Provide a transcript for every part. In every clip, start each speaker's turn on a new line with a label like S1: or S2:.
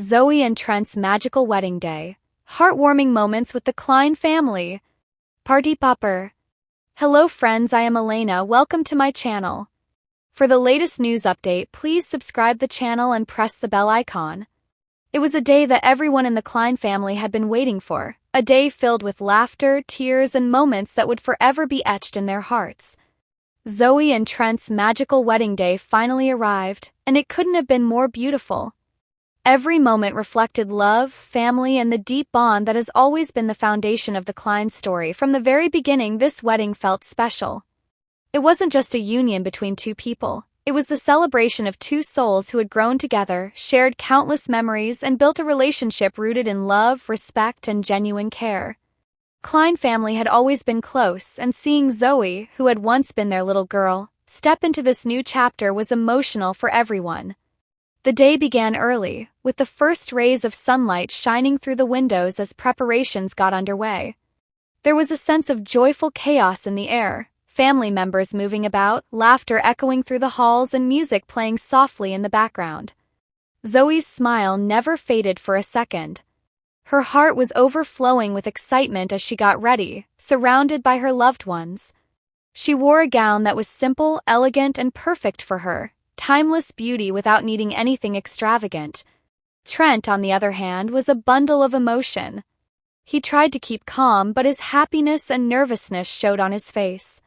S1: Zoey and Trent's magical wedding day. Heartwarming moments with the Klein family. Party popper. Hello friends, I am Elena. Welcome to my channel. For the latest news update, please subscribe the channel and press the bell icon. It was a day that everyone in the Klein family had been waiting for, a day filled with laughter, tears, and moments that would forever be etched in their hearts. Zoey and Trent's magical wedding day finally arrived, and it couldn't have been more beautiful. Every moment reflected love, family, and the deep bond that has always been the foundation of the Klein story. From the very beginning, this wedding felt special. It wasn't just a union between two people. It was the celebration of two souls who had grown together, shared countless memories, and built a relationship rooted in love, respect, and genuine care. Klein family had always been close, and seeing Zoey, who had once been their little girl, step into this new chapter was emotional for everyone. The day began early, with the first rays of sunlight shining through the windows as preparations got underway. There was a sense of joyful chaos in the air, family members moving about, laughter echoing through the halls, and music playing softly in the background. Zoey's smile never faded for a second. Her heart was overflowing with excitement as she got ready, surrounded by her loved ones. She wore a gown that was simple, elegant, and perfect for her. Timeless beauty without needing anything extravagant. Trent, on the other hand, was a bundle of emotion. He tried to keep calm, but his happiness and nervousness showed on his face.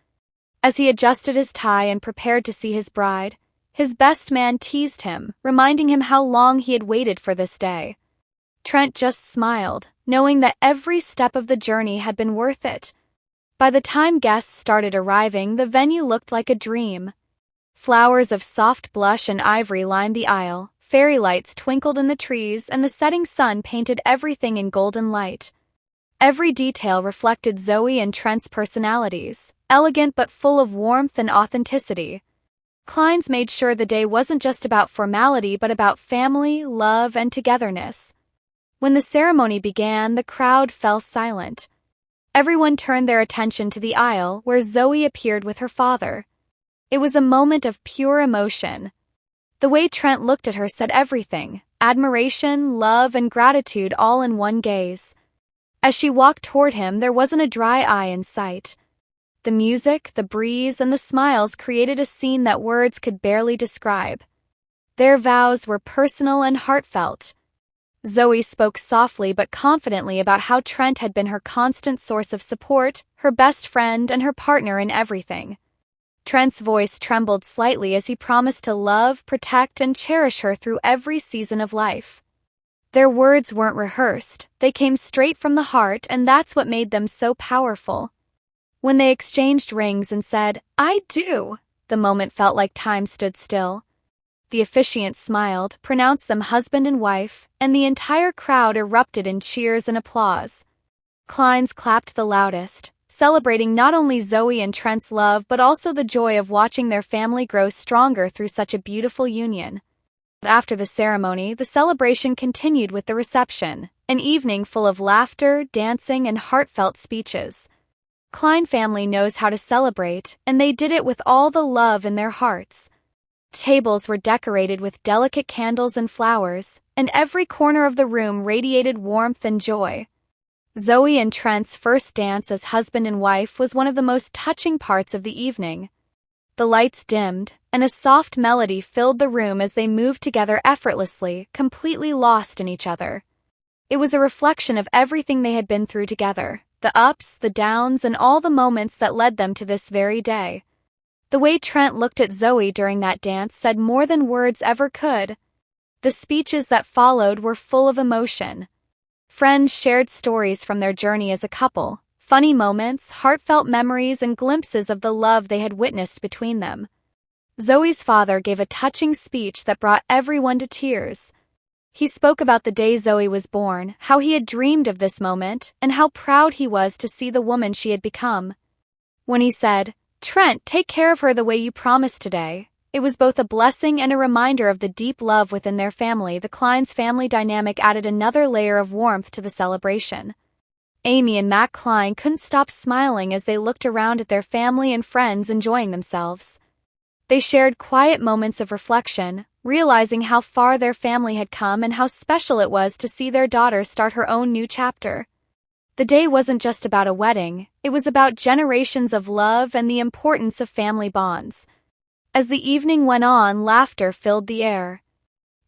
S1: As he adjusted his tie and prepared to see his bride, his best man teased him, reminding him how long he had waited for this day. Trent just smiled, knowing that every step of the journey had been worth it. By the time guests started arriving, the venue looked like a dream. Flowers of soft blush and ivory lined the aisle, fairy lights twinkled in the trees, and the setting sun painted everything in golden light. Every detail reflected Zoey and Trent's personalities, elegant but full of warmth and authenticity. Klein's made sure the day wasn't just about formality but about family, love, and togetherness. When the ceremony began, the crowd fell silent. Everyone turned their attention to the aisle, where Zoey appeared with her father. It was a moment of pure emotion. The way Trent looked at her said everything: admiration, love, and gratitude all in one gaze. As she walked toward him, there wasn't a dry eye in sight. The music, the breeze, and the smiles created a scene that words could barely describe. Their vows were personal and heartfelt. Zoey spoke softly but confidently about how Trent had been her constant source of support, her best friend, and her partner in everything. Trent's voice trembled slightly as he promised to love, protect, and cherish her through every season of life. Their words weren't rehearsed, they came straight from the heart, and that's what made them so powerful. When they exchanged rings and said, "I do," the moment felt like time stood still. The officiant smiled, pronounced them husband and wife, and the entire crowd erupted in cheers and applause. Klein's clapped the loudest, celebrating not only Zoey and Trent's love but also the joy of watching their family grow stronger through such a beautiful union. After the ceremony, the celebration continued with the reception, an evening full of laughter, dancing, and heartfelt speeches. Klein family knows how to celebrate, and they did it with all the love in their hearts. Tables were decorated with delicate candles and flowers, and every corner of the room radiated warmth and joy. Zoey and Trent's first dance as husband and wife was one of the most touching parts of the evening. The lights dimmed, and a soft melody filled the room as they moved together effortlessly, completely lost in each other. It was a reflection of everything they had been through together, the ups, the downs, and all the moments that led them to this very day. The way Trent looked at Zoey during that dance said more than words ever could. The speeches that followed were full of emotion. Friends shared stories from their journey as a couple, funny moments, heartfelt memories, and glimpses of the love they had witnessed between them. Zoey's father gave a touching speech that brought everyone to tears. He spoke about the day Zoey was born, how he had dreamed of this moment, and how proud he was to see the woman she had become. When he said, "Trent, take care of her the way you promised today," it was both a blessing and a reminder of the deep love within their family. The Klein's family dynamic added another layer of warmth to the celebration. Amy and Matt Klein couldn't stop smiling as they looked around at their family and friends enjoying themselves. They shared quiet moments of reflection, realizing how far their family had come and how special it was to see their daughter start her own new chapter. The day wasn't just about a wedding, it was about generations of love and the importance of family bonds. As the evening went on, laughter filled the air.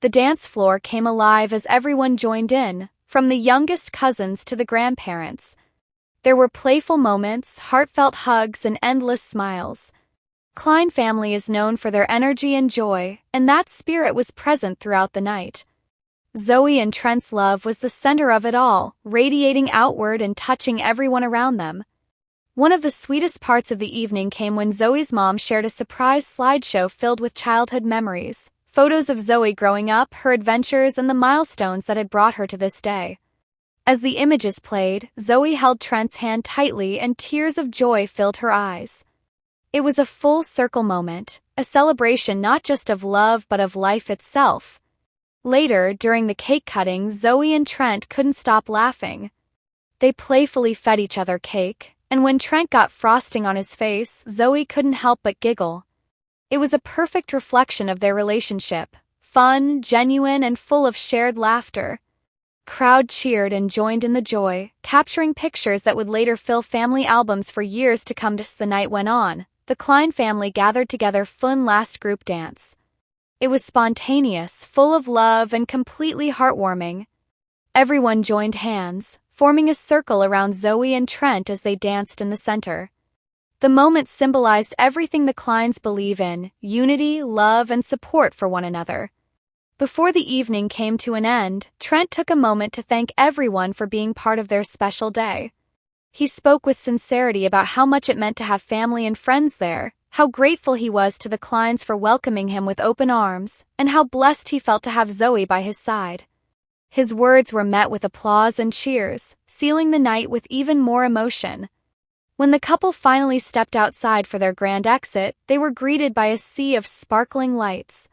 S1: The dance floor came alive as everyone joined in, from the youngest cousins to the grandparents. There were playful moments, heartfelt hugs, and endless smiles. Klein family is known for their energy and joy, and that spirit was present throughout the night. Zoey and Trent's love was the center of it all, radiating outward and touching everyone around them. One of the sweetest parts of the evening came when Zoey's mom shared a surprise slideshow filled with childhood memories, photos of Zoey growing up, her adventures, and the milestones that had brought her to this day. As the images played, Zoey held Trent's hand tightly and tears of joy filled her eyes. It was a full circle moment, a celebration not just of love but of life itself. Later, during the cake cutting, Zoey and Trent couldn't stop laughing. They playfully fed each other cake, and when Trent got frosting on his face, Zoey couldn't help but giggle. It was a perfect reflection of their relationship, fun, genuine, and full of shared laughter. Crowd cheered and joined in the joy, capturing pictures that would later fill family albums for years to come. As the night went on, the Klein family gathered together for one last group dance. It was spontaneous, full of love, and completely heartwarming. Everyone joined hands, forming a circle around Zoey and Trent as they danced in the center. The moment symbolized everything the Kleins believe in: unity, love, and support for one another. Before the evening came to an end, Trent took a moment to thank everyone for being part of their special day. He spoke with sincerity about how much it meant to have family and friends there, how grateful he was to the Kleins for welcoming him with open arms, and how blessed he felt to have Zoey by his side. His words were met with applause and cheers, sealing the night with even more emotion. When the couple finally stepped outside for their grand exit, they were greeted by a sea of sparkling lights.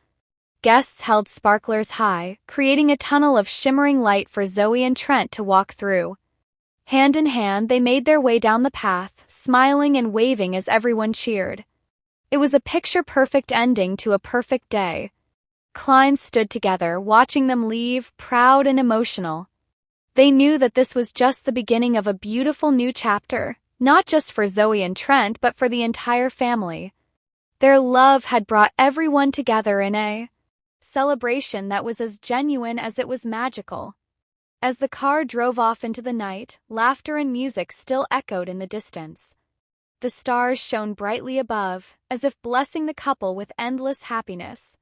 S1: Guests held sparklers high, creating a tunnel of shimmering light for Zoey and Trent to walk through. Hand in hand, they made their way down the path, smiling and waving as everyone cheered. It was a picture-perfect ending to a perfect day. Klein stood together, watching them leave, proud and emotional. They knew that this was just the beginning of a beautiful new chapter, not just for Zoey and Trent but for the entire family. Their love had brought everyone together in a celebration that was as genuine as it was magical. As the car drove off into the night, laughter and music still echoed in the distance. The stars shone brightly above, as if blessing the couple with endless happiness.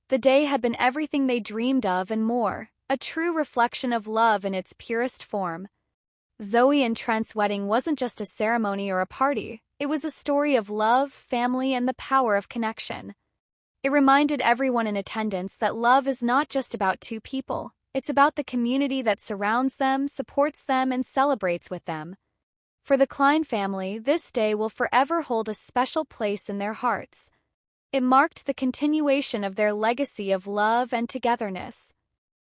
S1: The day had been everything they dreamed of and more, a true reflection of love in its purest form. Zoey and Trent's wedding wasn't just a ceremony or a party, it was a story of love, family, and the power of connection. It reminded everyone in attendance that love is not just about two people, it's about the community that surrounds them, supports them, and celebrates with them. For the Klein family, this day will forever hold a special place in their hearts. It marked the continuation of their legacy of love and togetherness.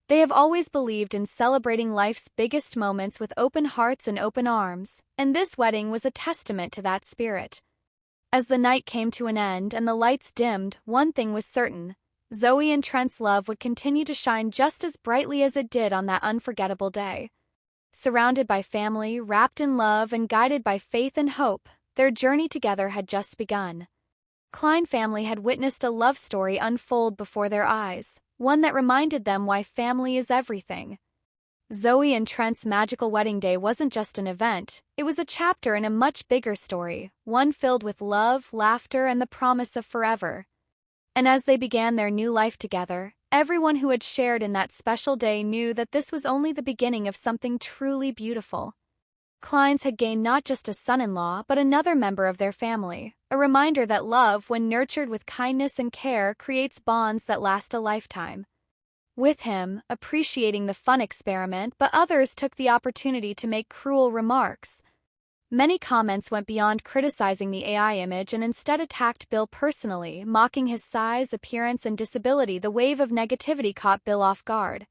S1: They have always believed in celebrating life's biggest moments with open hearts and open arms, and this wedding was a testament to that spirit. As the night came to an end and the lights dimmed, one thing was certain: Zoey and Trent's love would continue to shine just as brightly as it did on that unforgettable day. Surrounded by family, wrapped in love, and guided by faith and hope, their journey together had just begun. Klein family had witnessed a love story unfold before their eyes, one that reminded them why family is everything. Zoey and Trent's magical wedding day wasn't just an event, it was a chapter in a much bigger story, one filled with love, laughter, and the promise of forever. And as they began their new life together, everyone who had shared in that special day knew that this was only the beginning of something truly beautiful. Kleins had gained not just a son-in-law but another member of their family, a reminder that love, when nurtured with kindness and care, creates bonds that last a lifetime. With him, appreciating the fun experiment, but others took the opportunity to make cruel remarks. Many comments went beyond criticizing the AI image and instead attacked Bill personally, mocking his size, appearance, and disability. The wave of negativity caught Bill off guard.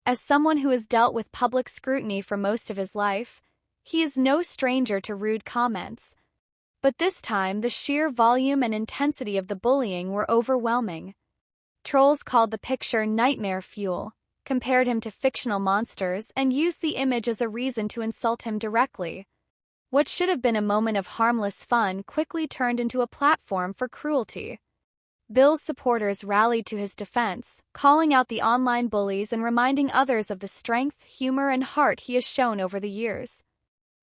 S1: As someone who has dealt with public scrutiny for most of his life, he is no stranger to rude comments. But this time, the sheer volume and intensity of the bullying were overwhelming. Trolls called the picture nightmare fuel, compared him to fictional monsters, and used the image as a reason to insult him directly. What should have been a moment of harmless fun quickly turned into a platform for cruelty. Bill's supporters rallied to his defense, calling out the online bullies and reminding others of the strength, humor, and heart he has shown over the years.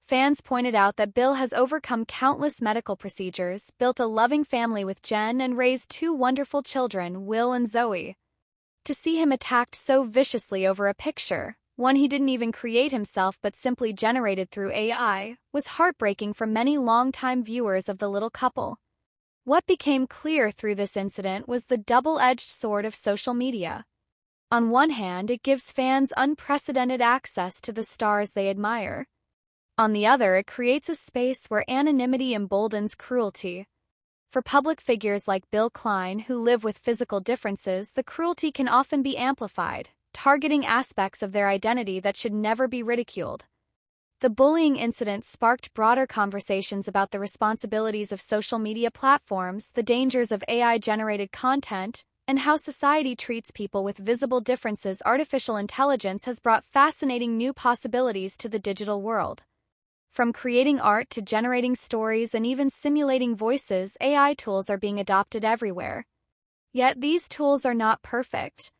S1: Fans pointed out that Bill has overcome countless medical procedures, built a loving family with Jen, and raised two wonderful children, Will and Zoey. To see him attacked so viciously over a picture, one he didn't even create himself but simply generated through AI, was heartbreaking for many longtime viewers of the little couple. What became clear through this incident was the double-edged sword of social media. On one hand, it gives fans unprecedented access to the stars they admire. On the other, it creates a space where anonymity emboldens cruelty. For public figures like Bill Klein who live with physical differences, the cruelty can often be amplified, targeting aspects of their identity that should never be ridiculed. The bullying incident sparked broader conversations about the responsibilities of social media platforms, the dangers of AI-generated content, and how society treats people with visible differences. Artificial intelligence has brought fascinating new possibilities to the digital world. From creating art to generating stories and even simulating voices, AI tools are being adopted everywhere. Yet these tools are not perfect.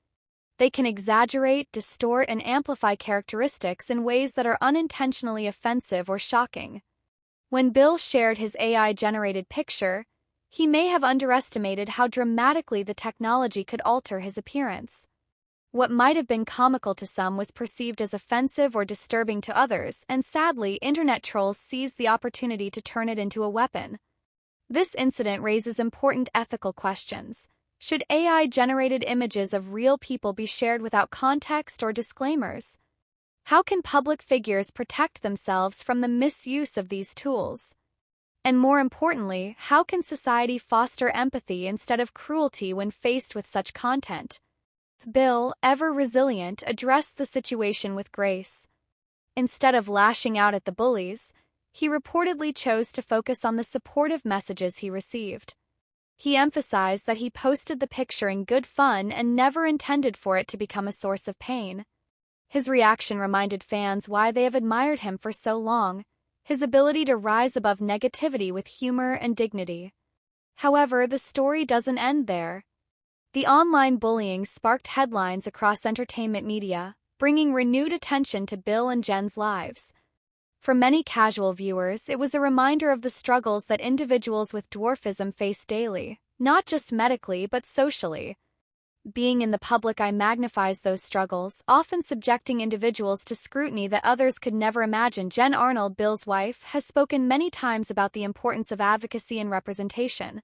S1: They can exaggerate, distort, and amplify characteristics in ways that are unintentionally offensive or shocking. When Bill shared his AI-generated picture, he may have underestimated how dramatically the technology could alter his appearance. What might have been comical to some was perceived as offensive or disturbing to others, and sadly, internet trolls seized the opportunity to turn it into a weapon. This incident raises important ethical questions. Should AI-generated images of real people be shared without context or disclaimers? How can public figures protect themselves from the misuse of these tools? And more importantly, how can society foster empathy instead of cruelty when faced with such content? Bill, ever resilient, addressed the situation with grace. Instead of lashing out at the bullies, he reportedly chose to focus on the supportive messages he received. He emphasized that he posted the picture in good fun and never intended for it to become a source of pain. His reaction reminded fans why they have admired him for so long, his ability to rise above negativity with humor and dignity. However, the story doesn't end there. The online bullying sparked headlines across entertainment media, bringing renewed attention to Bill and Jen's lives. For many casual viewers, it was a reminder of the struggles that individuals with dwarfism face daily, not just medically but socially. Being in the public eye magnifies those struggles, often subjecting individuals to scrutiny that others could never imagine. Jen Arnold, Bill's wife, has spoken many times about the importance of advocacy and representation.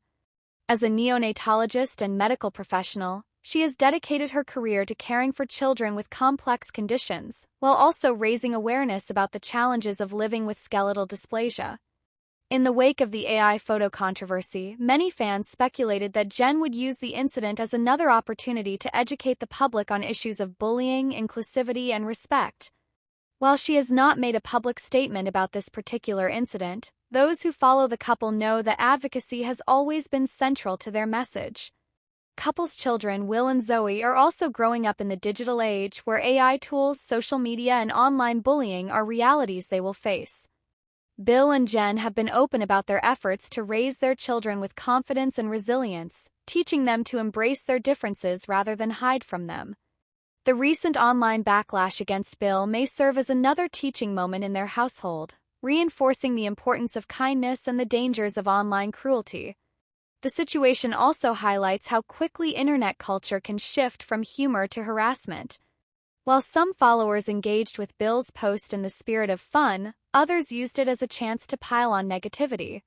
S1: As a neonatologist and medical professional, she has dedicated her career to caring for children with complex conditions, while also raising awareness about the challenges of living with skeletal dysplasia. In the wake of the AI photo controversy, many fans speculated that Jen would use the incident as another opportunity to educate the public on issues of bullying, inclusivity, and respect. While she has not made a public statement about this particular incident, those who follow the couple know that advocacy has always been central to their message. Couple's children, Will and Zoey, are also growing up in the digital age where AI tools, social media, and online bullying are realities they will face. Bill and Jen have been open about their efforts to raise their children with confidence and resilience, teaching them to embrace their differences rather than hide from them. The recent online backlash against Bill may serve as another teaching moment in their household, reinforcing the importance of kindness and the dangers of online cruelty. The situation also highlights how quickly internet culture can shift from humor to harassment. While some followers engaged with Bill's post in the spirit of fun, others used it as a chance to pile on negativity.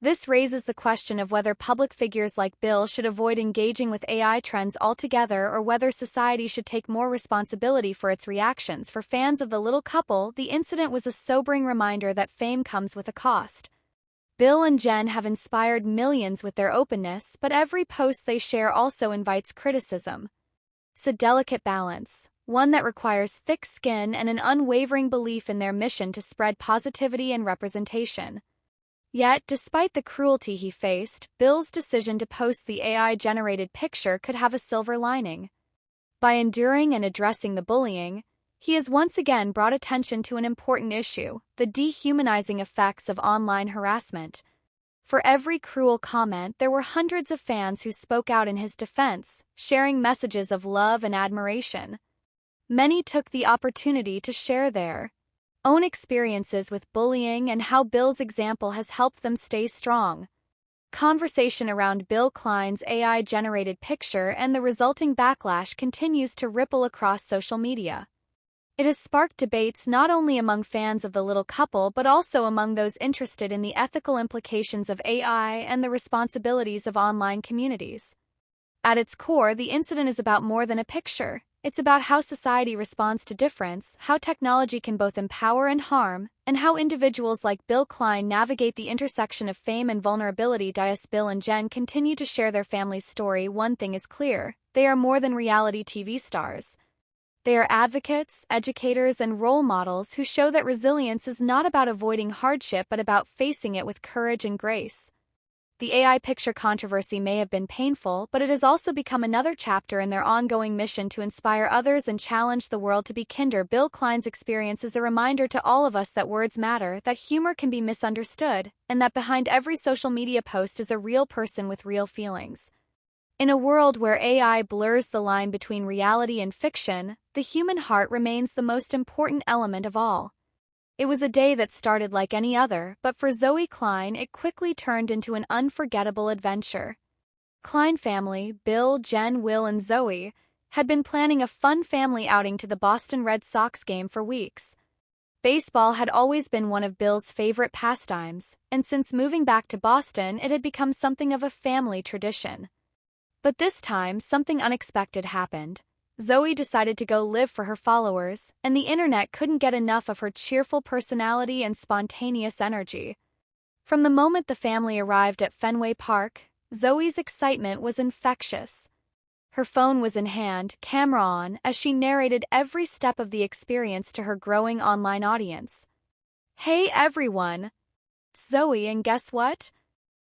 S1: This raises the question of whether public figures like Bill should avoid engaging with AI trends altogether or whether society should take more responsibility for its reactions. For fans of the little couple, the incident was a sobering reminder that fame comes with a cost. Bill and Jen have inspired millions with their openness, but every post they share also invites criticism. It's a delicate balance, one that requires thick skin and an unwavering belief in their mission to spread positivity and representation. Yet, despite the cruelty he faced, Bill's decision to post the AI-generated picture could have a silver lining. By enduring and addressing the bullying, he has once again brought attention to an important issue: the dehumanizing effects of online harassment. For every cruel comment, there were hundreds of fans who spoke out in his defense, sharing messages of love and admiration. Many took the opportunity to share their own experiences with bullying and how Bill's example has helped them stay strong. Conversation around Bill Klein's AI-generated picture and the resulting backlash continues to ripple across social media. It has sparked debates not only among fans of the little couple but also among those interested in the ethical implications of AI and the responsibilities of online communities. At its core, the incident is about more than a picture. It's about how society responds to difference, how technology can both empower and harm, and how individuals like Bill Klein navigate the intersection of fame and vulnerability. Bill and Jen continue to share their family's story. One thing is clear: they are more than reality TV stars. They are advocates, educators, and role models who show that resilience is not about avoiding hardship but about facing it with courage and grace. The AI picture controversy may have been painful, but it has also become another chapter in their ongoing mission to inspire others and challenge the world to be kinder. Bill Klein's experience is a reminder to all of us that words matter, that humor can be misunderstood, and that behind every social media post is a real person with real feelings. In a world where AI blurs the line between reality and fiction, the human heart remains the most important element of all. It was a day that started like any other, but for Zoey Klein, it quickly turned into an unforgettable adventure. Klein family, Bill, Jen, Will, and Zoey, had been planning a fun family outing to the Boston Red Sox game for weeks. Baseball had always been one of Bill's favorite pastimes, and since moving back to Boston, it had become something of a family tradition. But this time, something unexpected happened. Zoey decided to go live for her followers, and the internet couldn't get enough of her cheerful personality and spontaneous energy. From the moment the family arrived at Fenway Park, Zoey's excitement was infectious. Her phone was in hand, camera on, as she narrated every step of the experience to her growing online audience. "Hey everyone! It's Zoey, and guess what?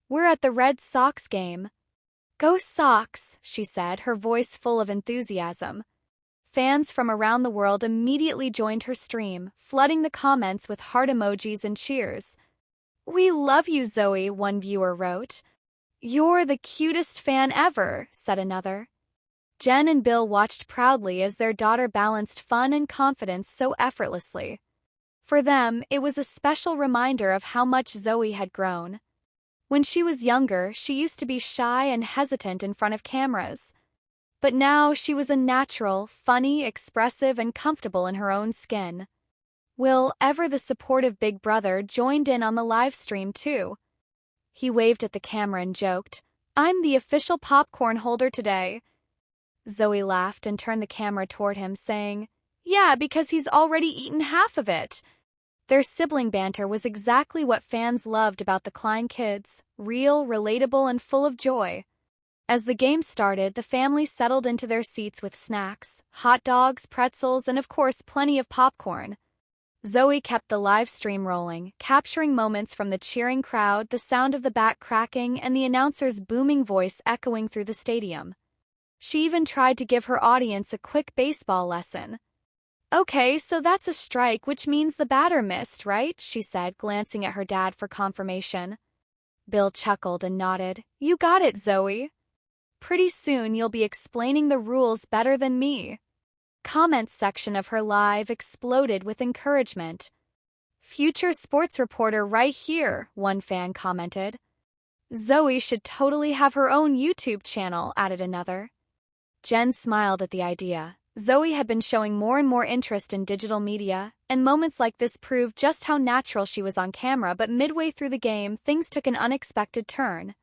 S1: We're at the Red Sox game. Go Sox," she said, her voice full of enthusiasm. Fans from around the world immediately joined her stream, flooding the comments with heart emojis and cheers. "We love you, Zoey," one viewer wrote. "You're the cutest fan ever," said another. Jen and Bill watched proudly as their daughter balanced fun and confidence so effortlessly. For them, it was a special reminder of how much Zoey had grown. When she was younger, she used to be shy and hesitant in front of cameras. But now she was a natural, funny, expressive, and comfortable in her own skin. Will, ever the supportive big brother, joined in on the live stream too. He waved at the camera and joked, "I'm the official popcorn holder today." Zoey laughed and turned the camera toward him, saying, "Yeah, because he's already eaten half of it." Their sibling banter was exactly what fans loved about the Klein kids: real, relatable, and full of joy. As the game started, the family settled into their seats with snacks, hot dogs, pretzels, and of course plenty of popcorn. Zoey kept the live stream rolling, capturing moments from the cheering crowd, the sound of the bat cracking, and the announcer's booming voice echoing through the stadium. She even tried to give her audience a quick baseball lesson. "Okay, so that's a strike, which means the batter missed, right?" she said, glancing at her dad for confirmation. Bill chuckled and nodded. "You got it, Zoey. Pretty soon you'll be explaining the rules better than me." Comments section of her live exploded with encouragement. "Future sports reporter right here," one fan commented. "Zoey should totally have her own YouTube channel," added another. Jen smiled at the idea. Zoey had been showing more and more interest in digital media, and moments like this proved just how natural she was on camera. But midway through the game, things took an unexpected turn.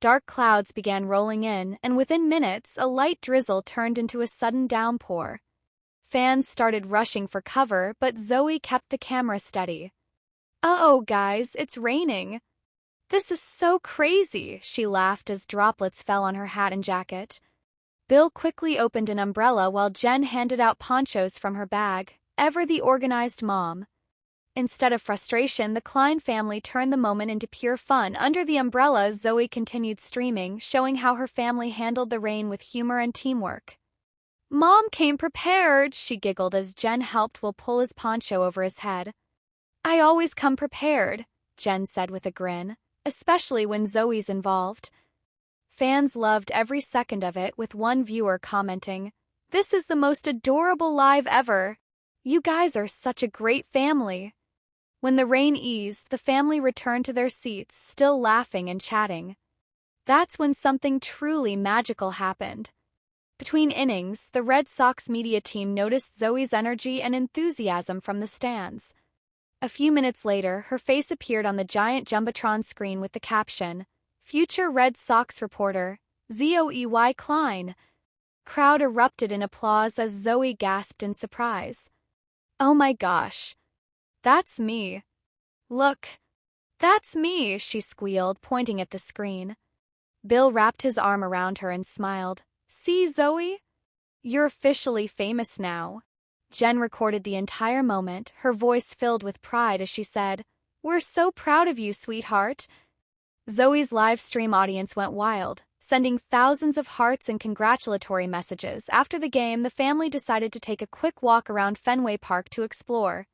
S1: Dark clouds began rolling in, and within minutes, a light drizzle turned into a sudden downpour. Fans started rushing for cover, but Zoey kept the camera steady. "Uh-oh, guys, it's raining." "This is so crazy," she laughed as droplets fell on her hat and jacket. Bill quickly opened an umbrella while Jen handed out ponchos from her bag, ever the organized mom. Instead of frustration, the Klein family turned the moment into pure fun. Under the umbrella, Zoey continued streaming, showing how her family handled the rain with humor and teamwork. "Mom came prepared," she giggled as Jen helped Will pull his poncho over his head. "I always come prepared," Jen said with a grin, especially when Zoey's involved. Fans loved every second of it, with one viewer commenting, "This is the most adorable live ever. You guys are such a great family." When the rain eased, the family returned to their seats, still laughing and chatting. That's when something truly magical happened. Between innings, the Red Sox media team noticed Zoey's energy and enthusiasm from the stands. A few minutes later, her face appeared on the giant Jumbotron screen with the caption, "Future Red Sox reporter, Zoey Klein." Crowd erupted in applause as Zoey gasped in surprise. "Oh my gosh. That's me. Look. That's me," she squealed, pointing at the screen. Bill wrapped his arm around her and smiled. "See, Zoey? You're officially famous now." Jen recorded the entire moment, her voice filled with pride as she said, "We're so proud of you, sweetheart." Zoey's live stream audience went wild, sending thousands of hearts and congratulatory messages. After the game, the family decided to take a quick walk around Fenway Park to explore.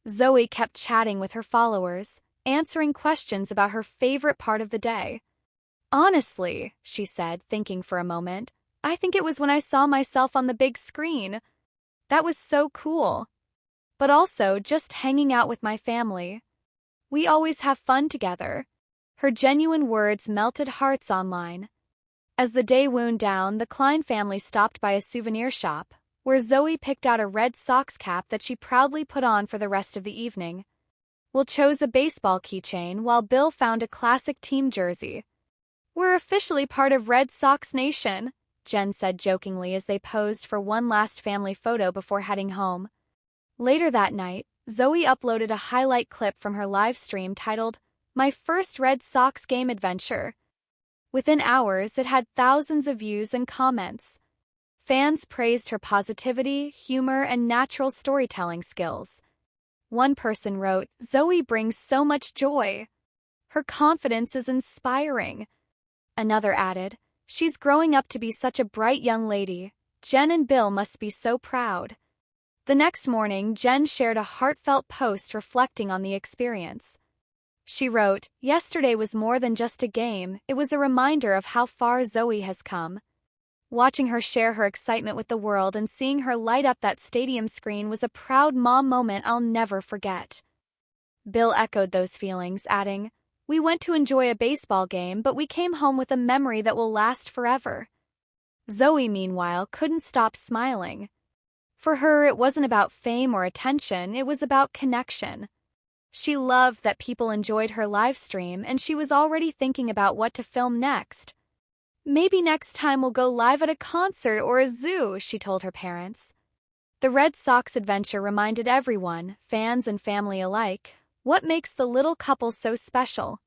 S1: Zoey kept chatting with her followers, answering questions about her favorite part of the day. "Honestly," she said, thinking for a moment, "I think it was when I saw myself on the big screen. That was so cool. But also just hanging out with my family. We always have fun together." Her genuine words melted hearts online. As the day wound down, the Klein family stopped by a souvenir shop, where Zoey picked out a Red Sox cap that she proudly put on for the rest of the evening. Will chose a baseball keychain, while Bill found a classic team jersey. "We're officially part of Red Sox Nation," Jen said jokingly as they posed for one last family photo before heading home. Later that night, Zoey uploaded a highlight clip from her live stream titled, "My First Red Sox Game Adventure." Within hours, it had thousands of views and comments. Fans praised her positivity, humor, and natural storytelling skills. One person wrote, "Zoey brings so much joy. Her confidence is inspiring." Another added, "She's growing up to be such a bright young lady. Jen and Bill must be so proud." The next morning, Jen shared a heartfelt post reflecting on the experience. She wrote, "Yesterday was more than just a game, it was a reminder of how far Zoey has come. Watching her share her excitement with the world and seeing her light up that stadium screen was a proud mom moment I'll never forget." Bill echoed those feelings, adding, "We went to enjoy a baseball game, but we came home with a memory that will last forever." Zoey, meanwhile, couldn't stop smiling. For her, it wasn't about fame or attention, it was about connection. She loved that people enjoyed her live stream, and she was already thinking about what to film next. "Maybe next time we'll go live at a concert or a zoo," she told her parents. The Red Sox adventure reminded everyone, fans and family alike, what makes the little couple so special.